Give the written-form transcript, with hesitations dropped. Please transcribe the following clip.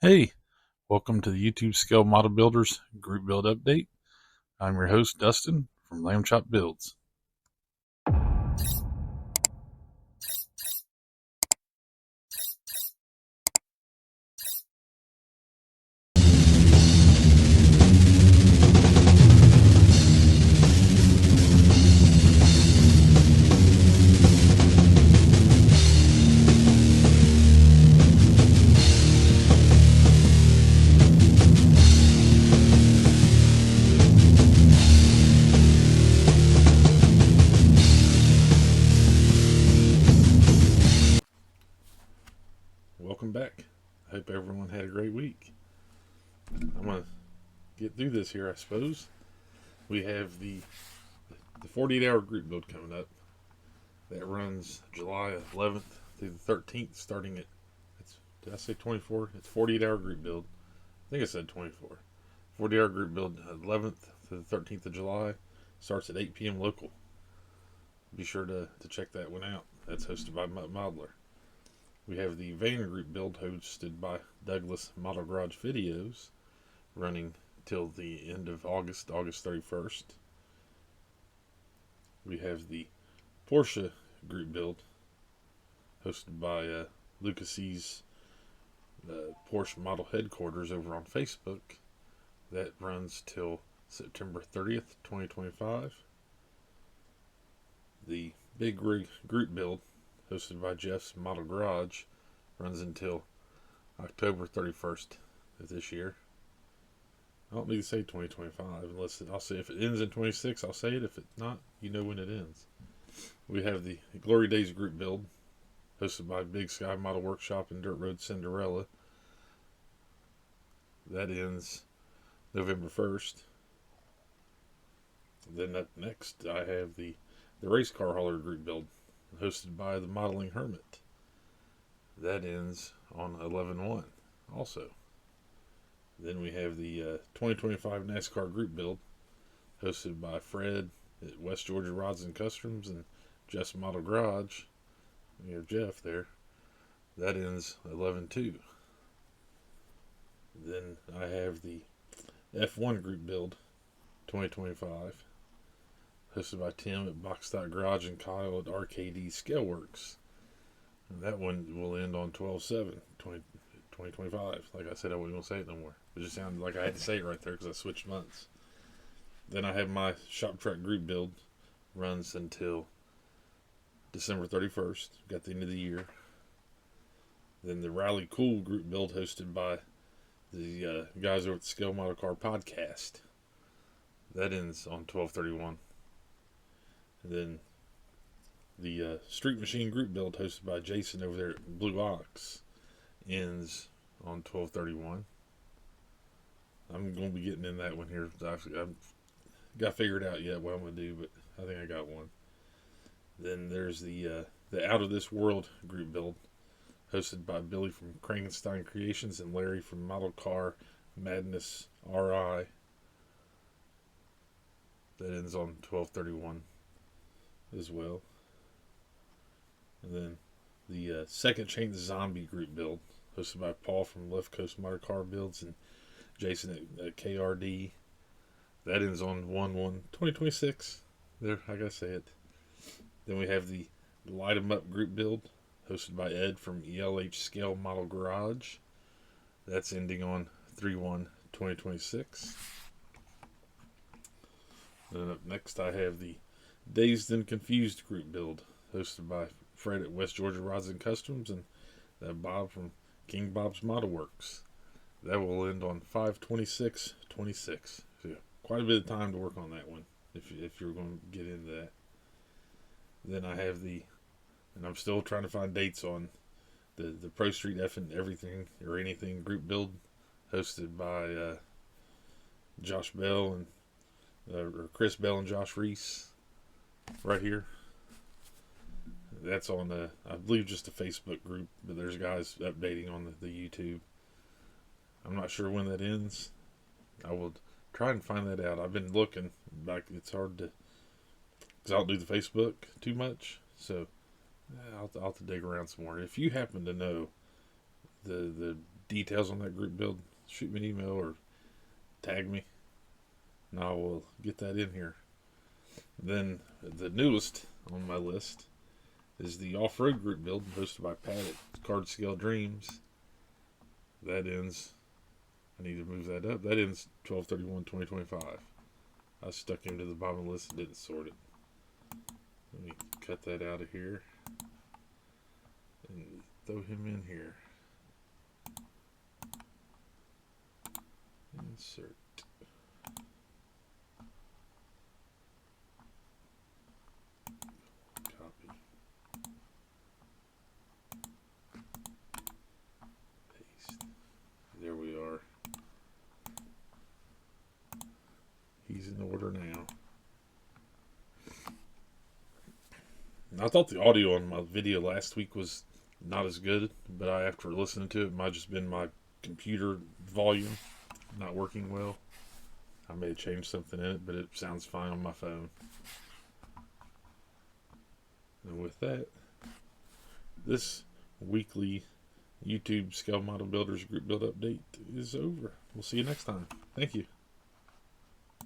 Hey, welcome to the YouTube Scale Model Builders Group Build Update. I'm your host, Dustin from Lamb Chop Builds. Welcome back. I hope everyone had a great week. I'm going to get through this here, I suppose. We have the 48-hour group build coming up. That runs July 11th through the 13th, starting at, did I say 24? It's 48-hour group build. I think I said 24. 40-hour group build 11th to the 13th of July. Starts at 8 p.m. local. Be sure to check that one out. That's hosted by Modeler. We have the Van Group Build hosted by Douglas Model Garage Videos, running till the end of August 31st. We have the Porsche Group Build hosted by Lucas's Porsche Model Headquarters over on Facebook. That runs till September 30th, 2025. The Big Rig Group Build hosted by Jeff's Model Garage, runs until October 31st of this year. I don't need to say 2025 unless I'll say if it ends in 26, I'll say it. If it's not, you know when it ends. We have the Glory Days Group Build hosted by Big Sky Model Workshop and Dirt Road Cinderella. That ends November 1st. Then up next, I have the Race Car Hauler Group Build hosted by the Modeling Hermit. That ends on 11/1 also. Then we have the 2025 NASCAR Group Build hosted by Fred at West Georgia Rods and Customs and Jeff's Model Garage. We have Jeff there. That ends 11/2. Then I have the F1 Group Build 2025 hosted by Tim at Box Stock Garage and Kyle at RKD Scaleworks. And that one will end on 12/7/2025. Like I said, I wasn't going to say it no more. It just sounded like I had to say it right there because I switched months. Then I have my Shop Truck Group Build, runs until December 31st. Got the end of the year. Then the Rally Cool Group Build hosted by the guys over at the Scale Model Car Podcast. That ends on 12/31. And then the Street Machine Group Build hosted by Jason over there at Blue Ox ends on 12/31. I'm going to be getting in that one here. I've got figured out yet what I'm going to do, but I think I got one. Then there's the Out of This World Group Build hosted by Billy from Krankenstein Creations and Larry from Model Car Madness RI. That ends on 12/31 as well. And then the Second Chain Zombie Group Build hosted by Paul from Left Coast Motor Car Builds and Jason at KRD. That ends on 1/1/2026. There, I gotta say it. Then we have the Light 'em Up Group Build hosted by Ed from ELH Scale Model Garage. That's ending on 3/1/2026. Then up next I have the Dazed and Confused Group Build hosted by Fred at West Georgia Rods and Customs and Bob from King Bob's Model Works. That will end on 5/26/26. So yeah, quite a bit of time to work on that one if you're going to get into that. Then I have and I'm still trying to find dates on the Pro Street F and Everything or Anything Group Build hosted by Josh Bell and or Chris Bell and Josh Reese right here. That's on I believe just a Facebook group, but there's guys updating on the YouTube. I'm not sure when that ends. I will try and find that out. I've been looking back. It's hard to, because I don't do the Facebook too much, so I'll have to dig around some more. If you happen to know the details on that group build, shoot me an email or tag me, and I will get that in here. Then the newest on my list is the off-road group build hosted by Pat at Card Scale Dreams. That ends, I need to move that up. That ends 12/31/2025. I stuck him to the bottom of the list and didn't sort it. Let me cut that out of here and throw him in here. Insert. Copy. Paste. There we are. He's in order now. I thought the audio on my video last week was not as good, but after listening to it, might have just been my computer volume not working well. I may have changed something in it, but it sounds fine on my phone. And with that, this weekly YouTube Scale Model Builders Group Build update is over. We'll see you next time. Thank you.